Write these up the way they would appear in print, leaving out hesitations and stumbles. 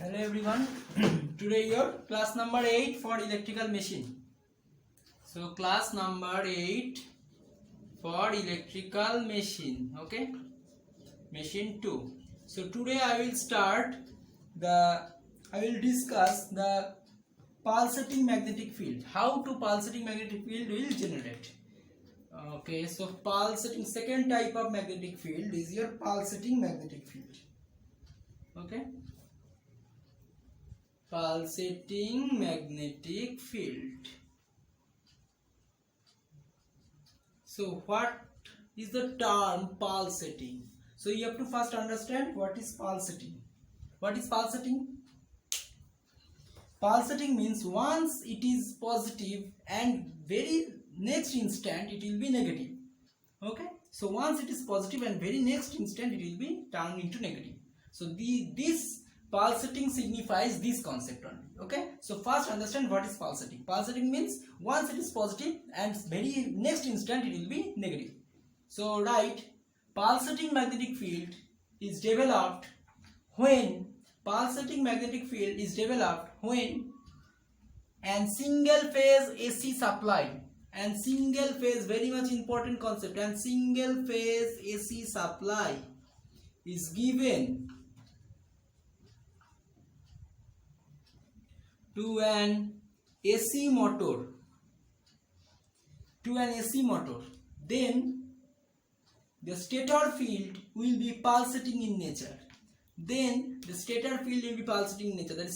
Hello everyone. Today your class number 8 for electrical machine. So class number 8 for electrical machine. Okay, machine 2. So today I will discuss the pulsating magnetic field. How to pulsating magnetic field will generate. Okay, so pulsating, second type of magnetic field is your pulsating magnetic field. Okay, pulsating magnetic field. So what is the term pulsating? So you have to first understand what is pulsating. What is pulsating? Pulsating means once it is positive and very next instant it will be negative. Okay, so once it is positive and very next instant it will be turned into negative. So this pulsating signifies this concept only. Okay, so first understand what is pulsating. Pulsating means once it is positive and very next instant it will be negative. So write, pulsating magnetic field is developed when and single phase AC supply, and single phase, very much important concept, and single phase AC supply is given to an AC motor, then the stator field will be pulsating in nature. That is,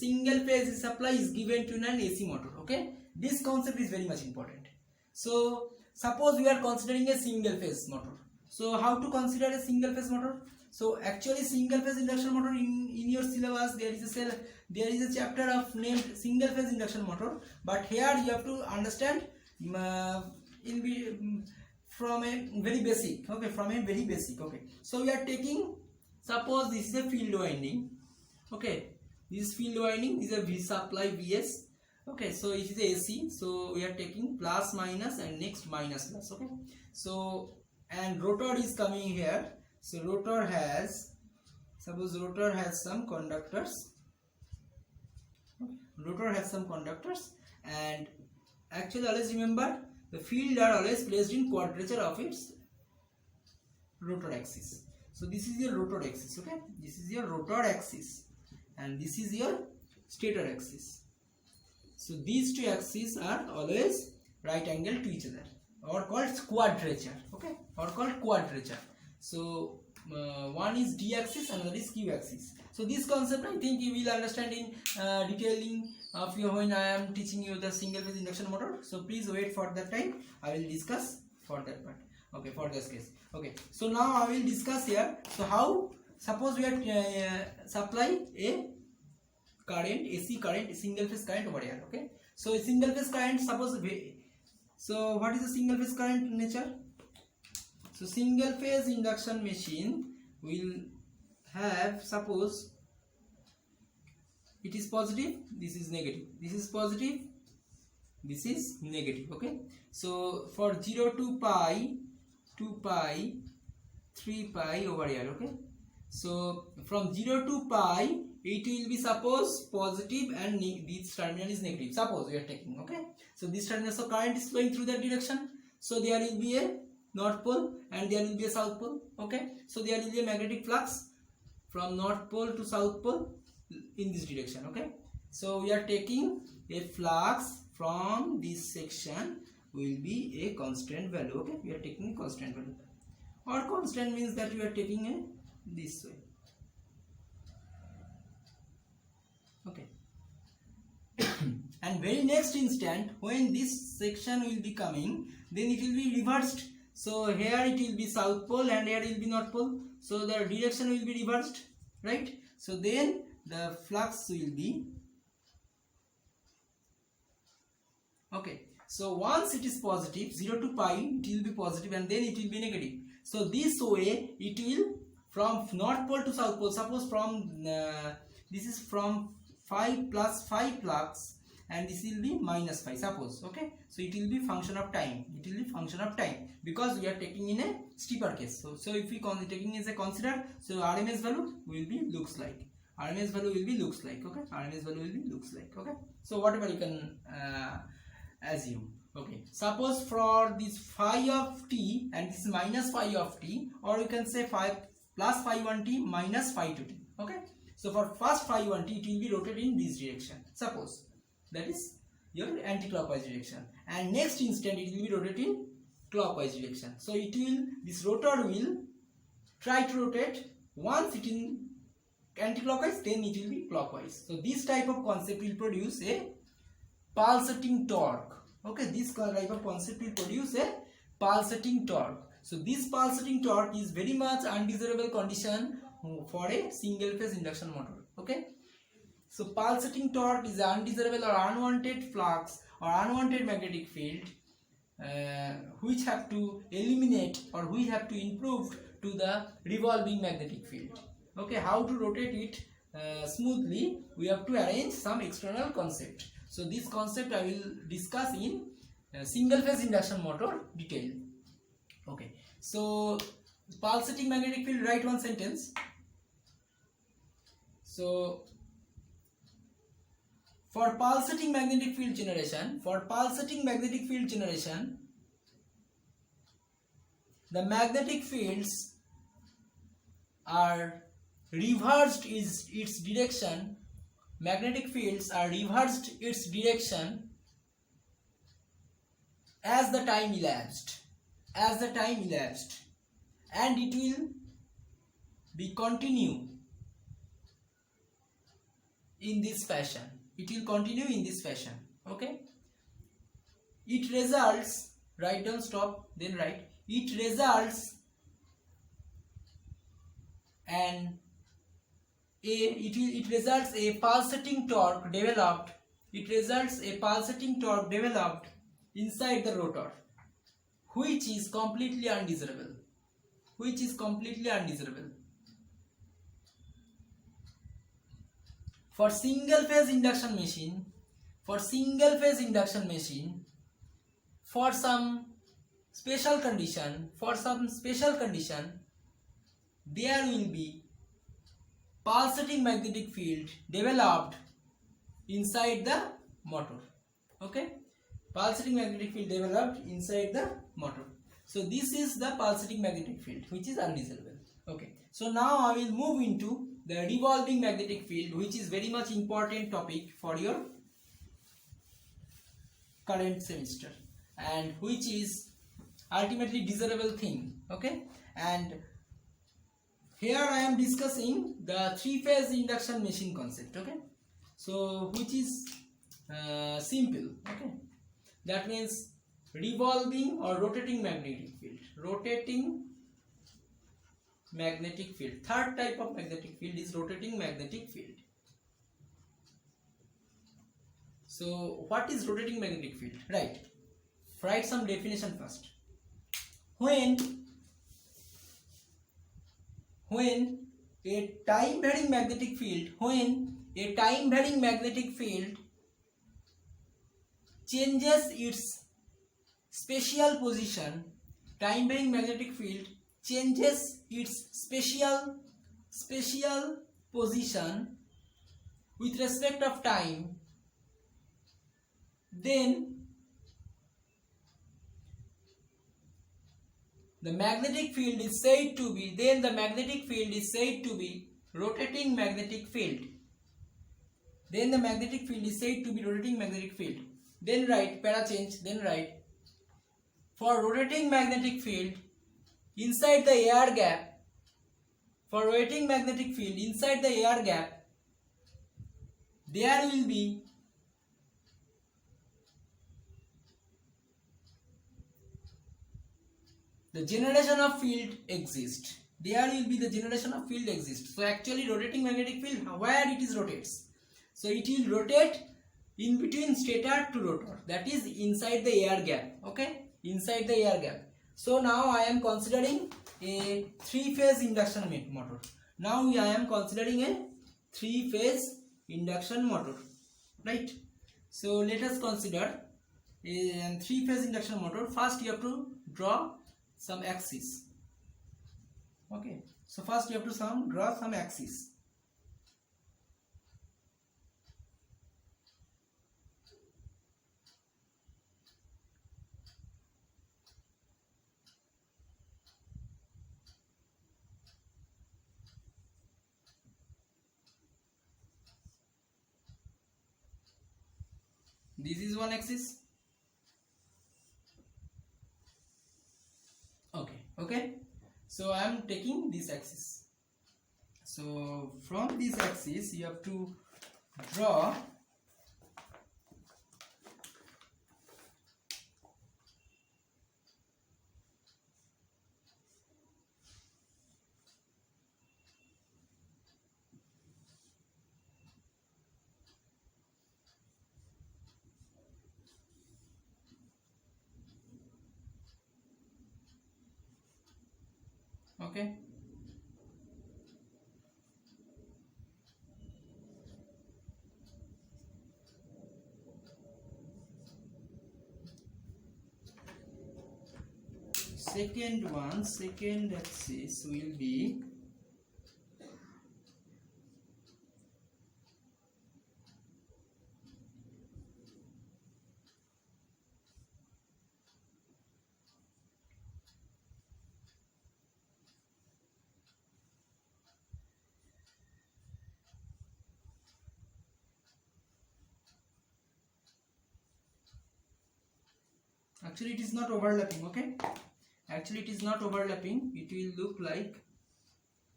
single phase supply is given to an AC motor. Okay, this concept is very much important. So suppose we are considering a single phase motor. So how to consider a single phase motor? So actually single phase induction motor, in your syllabus there is a chapter of named single phase induction motor, but here you have to understand from a very basic. Okay, so we are taking, suppose this is a field winding. Okay, this is field winding, this is a V supply Vs. Okay, so it is AC, so we are taking plus minus and next minus plus. Okay, so and rotor is coming here. So rotor has, suppose rotor has some conductors. And actually always remember, the field are always placed in quadrature of its rotor axis. So this is your rotor axis. Okay, this is your rotor axis and this is your stator axis. So these two axes are always right angle to each other, or called quadrature. Okay, or called quadrature. So one is D axis, another is Q axis. So this concept I think you will understand in detailing of you when I am teaching you the single phase induction motor. So please wait for that time. I will discuss for that part. Okay, for this case. Okay, so now I will discuss here. So how, suppose we are supply a current, AC current, single phase current over here. Okay, so single phase current, suppose so what is the single phase current nature? So single phase induction machine will have, suppose it is positive, this is negative, this is positive, this is negative. Okay, so for 0 to pi, 2 pi, 3 pi over here. Okay, so from 0 to pi it will be, suppose, positive and this terminal is negative. Suppose we are taking. Okay, so this terminal, so current is flowing through that direction. So there will be a north pole and there will be a south pole. Okay, so there will be a magnetic flux from north pole to south pole in this direction. Okay, so we are taking a flux from this section will be a constant value. Okay, we are taking a constant value, or constant means that we are taking a this way. Okay, and very next instant when this section will be coming, then it will be reversed. So here it will be south pole and here it will be north pole. So the direction will be reversed, right? So then the flux will be, okay, so once it is positive, 0 to pi, it will be positive and then it will be negative. So this way it will, from north pole to south pole, suppose from this is from 5 plus 5 flux and this will be minus 5, suppose. Okay, so it will be function of time, because we are taking in a steeper case. So if we taking as a consider, so RMS value will be looks like. RMS value will be looks like. Okay, RMS value will be looks like. Okay, so whatever you can assume. Okay, suppose for this phi of t and this minus phi of t, or you can say phi plus phi 1t minus phi 2t. Okay, so for first phi 1t it will be rotated in this direction, suppose, that is your anti-clockwise direction, and next instant it will be rotated in clockwise direction. So it will, this rotor will try to rotate, once it in anti-clockwise, then it will be clockwise. So this type of concept will produce a pulsating torque. Okay, this type of concept will produce a pulsating torque. So this pulsating torque is very much undesirable condition for a single phase induction motor. Okay, so pulsating torque is undesirable or unwanted flux or unwanted magnetic field which have to eliminate or we have to improve to the revolving magnetic field. Okay, how to rotate it smoothly, we have to arrange some external concept. So this concept I will discuss in single phase induction motor detail. Okay, so pulsating magnetic field, write one sentence. So for pulsating magnetic field generation, the magnetic fields are reversed its direction. Magnetic fields are reversed its direction as the time elapsed, and it will be continue in this fashion. Okay, it results, write down, stop, then write, it results and it results a pulsating torque developed. Inside the rotor, which is completely undesirable. For single phase induction machine, for some special condition, there will be pulsating magnetic field developed inside the motor. Okay, pulsating magnetic field developed inside the motor. So this is the pulsating magnetic field, which is undesirable. Okay, so now I will move into the revolving magnetic field, which is very much important topic for your current semester and which is ultimately desirable thing. Okay, and here I am discussing the three-phase induction machine concept. Okay, so which is simple. Okay, that means revolving or rotating magnetic field. Third type of magnetic field is rotating magnetic field. So what is rotating magnetic field? Right, write some definition first. When a time varying magnetic field changes its spatial position, with respect of time, then the magnetic field is said to be rotating magnetic field. Then write, para change, then write, for rotating magnetic field inside the air gap, there will be the generation of field exists. So actually rotating magnetic field, where it is rotates, so it will rotate in between stator to rotor, that is inside the air gap. Okay, inside the air gap. So now I am considering a three-phase induction motor. Right, so let us consider a three-phase induction motor. First you have to draw some axis. Okay, so first you have to draw some axis. This is one axis. Okay. So I am taking this axis. So from this axis you have to draw okay. Second axis will be actually it is not overlapping, okay? Actually it is not overlapping. It will look like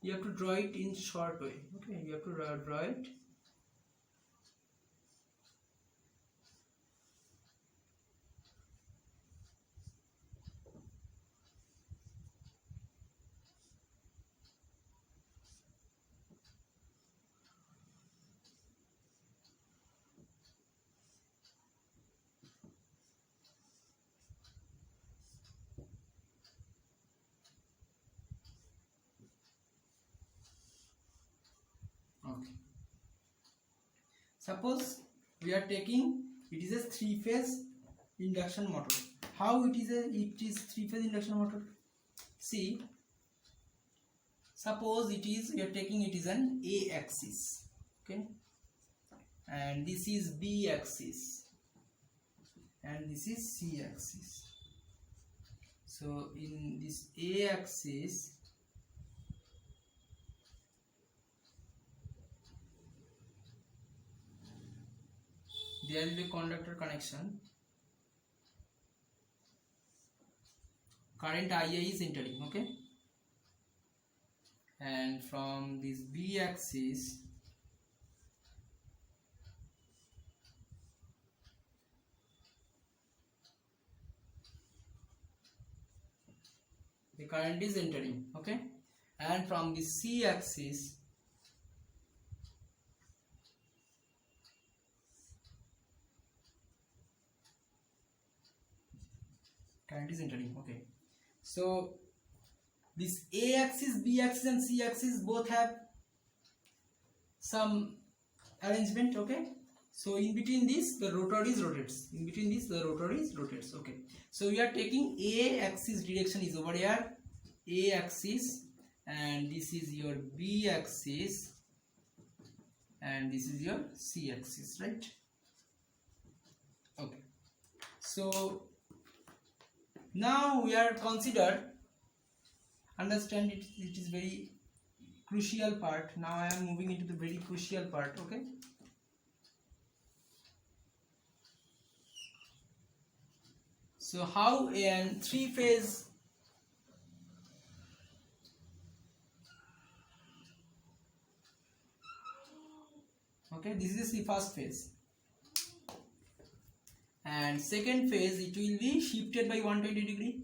you have to draw it in short way, okay? You have to draw it okay. Suppose we are taking, it is a 3-phase induction motor. How it is 3-phase induction motor? See, suppose it is, we are taking, it is an A axis, okay, and this is B axis and this is C axis. So in this A axis there is a conductor connection. Current IA is entering, okay, and from this B axis the current is entering, okay, and from the C axis current is entering, okay. So this A axis, B axis and C axis both have some arrangement, okay. So in between this the rotor is rotates, in between this the rotor is rotates, okay. So we are taking A axis direction is over here, A axis, and this is your B axis and this is your C axis, right? Okay. So now we are considered, understand it, it is very crucial part. Now I am moving into the very crucial part, okay. So how a 3-phase okay, this is the first phase, and second phase it will be shifted by 120 degree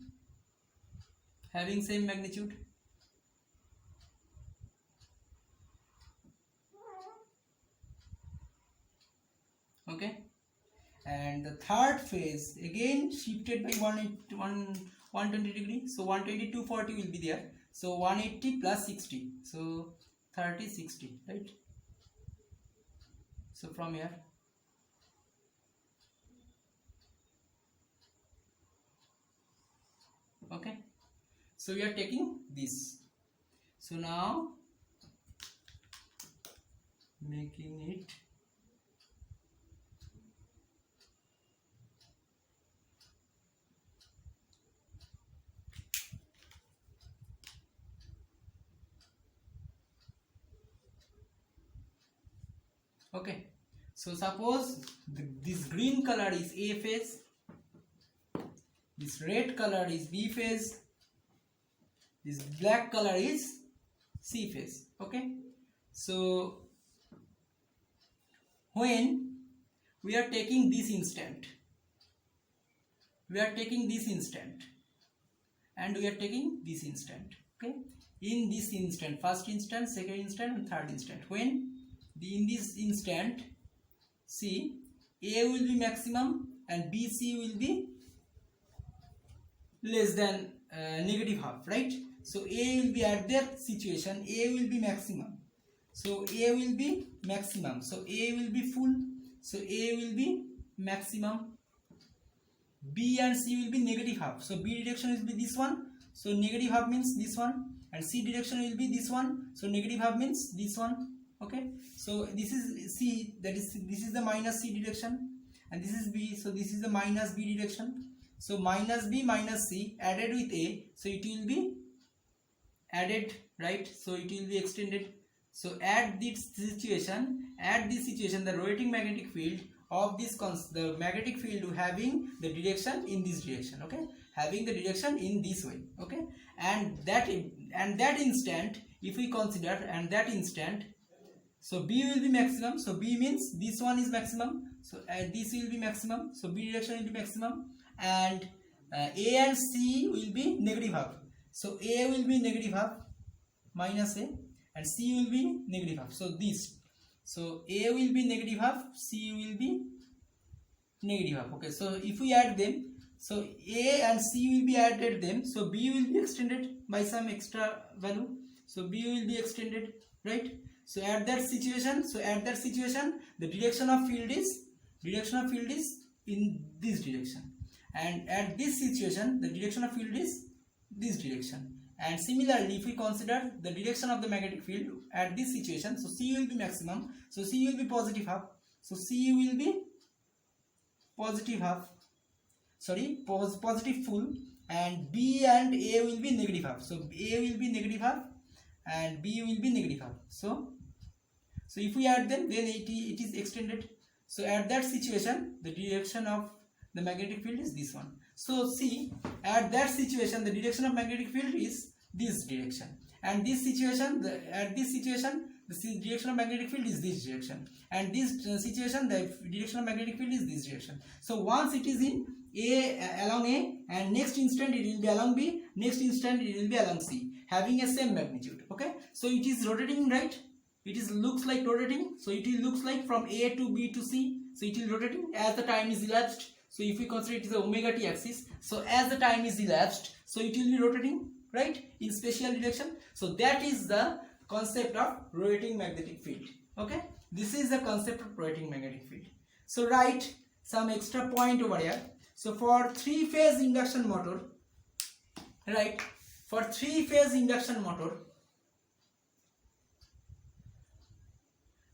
having same magnitude, okay, and the third phase again shifted by 120 degree, so 120 240 will be there, so 180 plus 60, so 30 60, right? So from here okay, so we are taking this, so now making it okay. So suppose this green color is A phase, this red color is B phase, this black color is C phase. Okay, so when we are taking this instant, we are taking this instant and we are taking this instant. Okay, in this instant, first instant, second instant and third instant, when in this instant, see, A will be maximum and BC will be less than negative half, right? So A will be at that situation, A will be maximum, so A will be maximum, so A will be full, so A will be maximum. B and C will be negative half, so B direction will be this one, so negative half means this one, and C direction will be this one, so negative half means this one. Okay, so this is C, that is, this is the minus C direction, and this is B, so this is the minus B direction. So minus B minus C added with A, so it will be added, right? So it will be extended. So at this situation, the rotating magnetic field of this the magnetic field having the direction in this direction. Okay, having the direction in this way. Okay, and that instant, if we consider, and that instant, so B will be maximum, so B means this one is maximum, so this will be maximum, so B direction will be maximum, and A and C will be negative half, so A will be negative half minus A and C will be negative half, so this, so A will be negative half, C will be negative half. Okay, so if we add them, so A and C will be added them, so B will be extended by some extra value, so B will be extended, right? So at that situation, the direction of field is in this direction, and at this situation the direction of field is this direction. And similarly, if we consider the direction of the magnetic field at this situation, so C will be maximum, so C will be positive half, so C will be positive half, sorry, positive full, and B and A will be negative half, so A will be negative half and B will be negative half. So if we add them, then it is extended. So at that situation, the direction of the magnetic field is this one. So see, at that situation, the direction of magnetic field is this direction, and this situation, at this situation, the direction of magnetic field is this direction, and this situation, the direction of magnetic field is this direction. So once it is in along A, and next instant it will be along B, next instant it will be along C, having a same magnitude. Okay, so it is rotating, right? It is looks like rotating, so it will looks like from A to B to C, so it will rotating as the time is elapsed. So if we consider it is a omega t axis, so as the time is elapsed, so it will be rotating, right, in spatial direction. So that is the concept of rotating magnetic field. Okay, this is the concept of rotating magnetic field. So write some extra point over here. So for three-phase induction motor, right, for three-phase induction motor,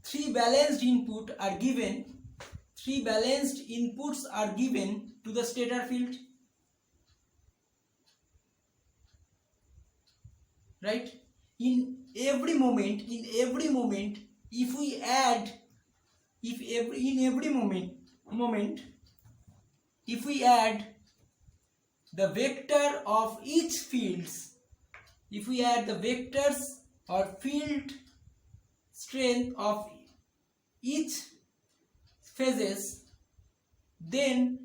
three balanced inputs are given to the stator field, right? In every moment, if we add, if we add the vector of each fields, if we add the vectors or field strength of each phases, then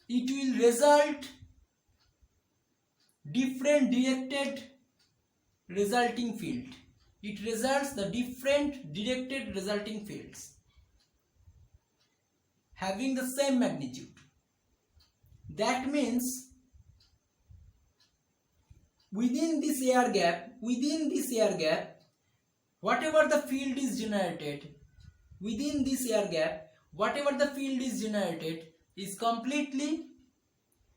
it will result different directed resulting field. It results the different directed resulting fields having the same magnitude. That means within this air gap, whatever the field is generated, within this air gap, whatever the field is generated is completely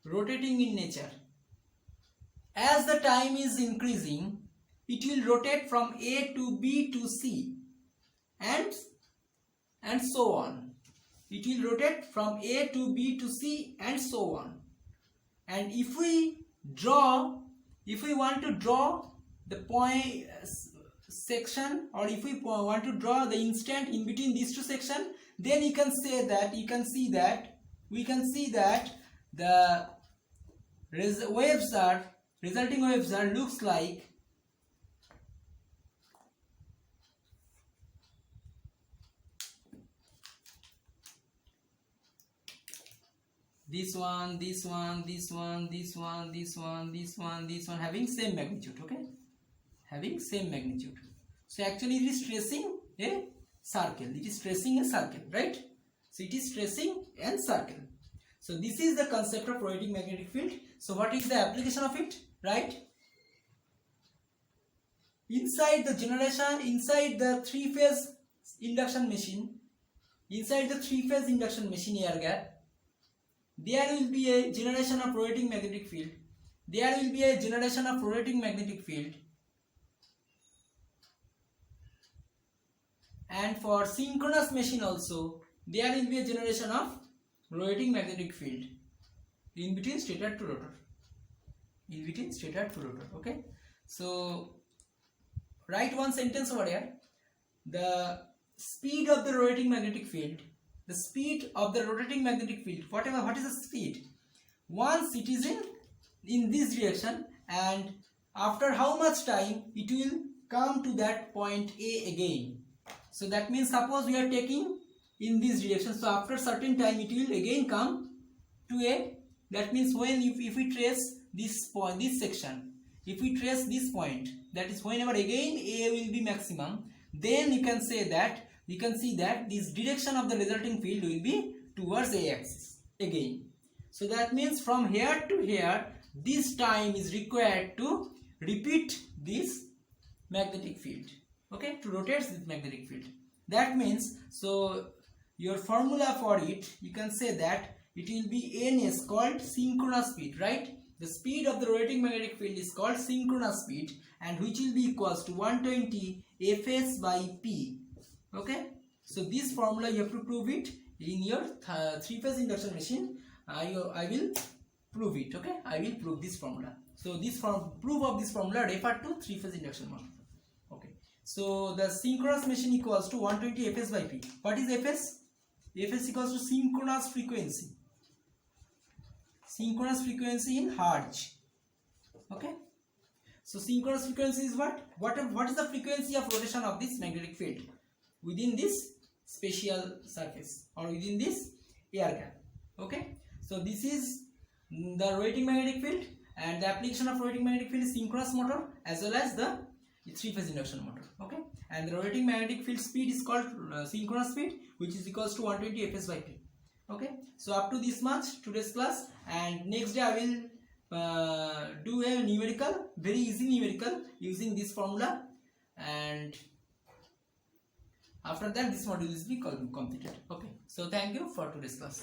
rotating in nature. As the time is increasing, it will rotate from A to B to C and so on. It will rotate from A to B to C and so on. And if we want to draw the point, section, or if we want to draw the instant in between these two sections, then you can say that we can see that the resulting waves are looks like this one, this one, this one, this one, this one, this one, this one, having same magnitude. Okay, having same magnitude. So actually it is tracing a circle. It is tracing a circle, right? So it is tracing a circle. So this is the concept of rotating magnetic field. So what is the application of it, right? Inside the generation, inside the three-phase induction machine, air gap, there will be a generation of rotating magnetic field. And for synchronous machine also, there will be a generation of rotating magnetic field in between stator to rotor. Okay. So write one sentence over here. The speed of the rotating magnetic field. What is the speed? Once it is in this direction, and after how much time it will come to that point A again. So that means suppose we are taking in this direction, so after certain time it will again come to A. That means when if we trace this point, this section, if we trace this point, that is whenever again A will be maximum, then you can say that see that this direction of the resulting field will be towards A axis again. So that means from here to here, this time is required to repeat this magnetic field. Okay, to rotate this magnetic field. That means, so your formula for it, you can say that it will be ns, called synchronous speed, right? The speed of the rotating magnetic field is called synchronous speed, and which will be equals to 120 Fs by P. Okay, so this formula you have to prove it in your three-phase induction machine. I will prove it. Okay, I will prove this formula. So this proof of this formula refer to three-phase induction motor. Okay, so the synchronous machine equals to 120 Fs by P. What is Fs? Fs equals to synchronous frequency. Synchronous frequency in Hertz. Okay, so synchronous frequency is what? What is the frequency of rotation of this magnetic field within this spatial surface or within this air gap? Okay, so this is the rotating magnetic field, and the application of rotating magnetic field is synchronous motor as well as the three-phase induction motor. Okay, and the rotating magnetic field speed is called synchronous speed, which is equals to 120 Fs by P. Okay, so up to this much today's class, and next day I will do a numerical, very easy numerical using this formula, and after that this module is be completed. Okay, so thank you for today's class.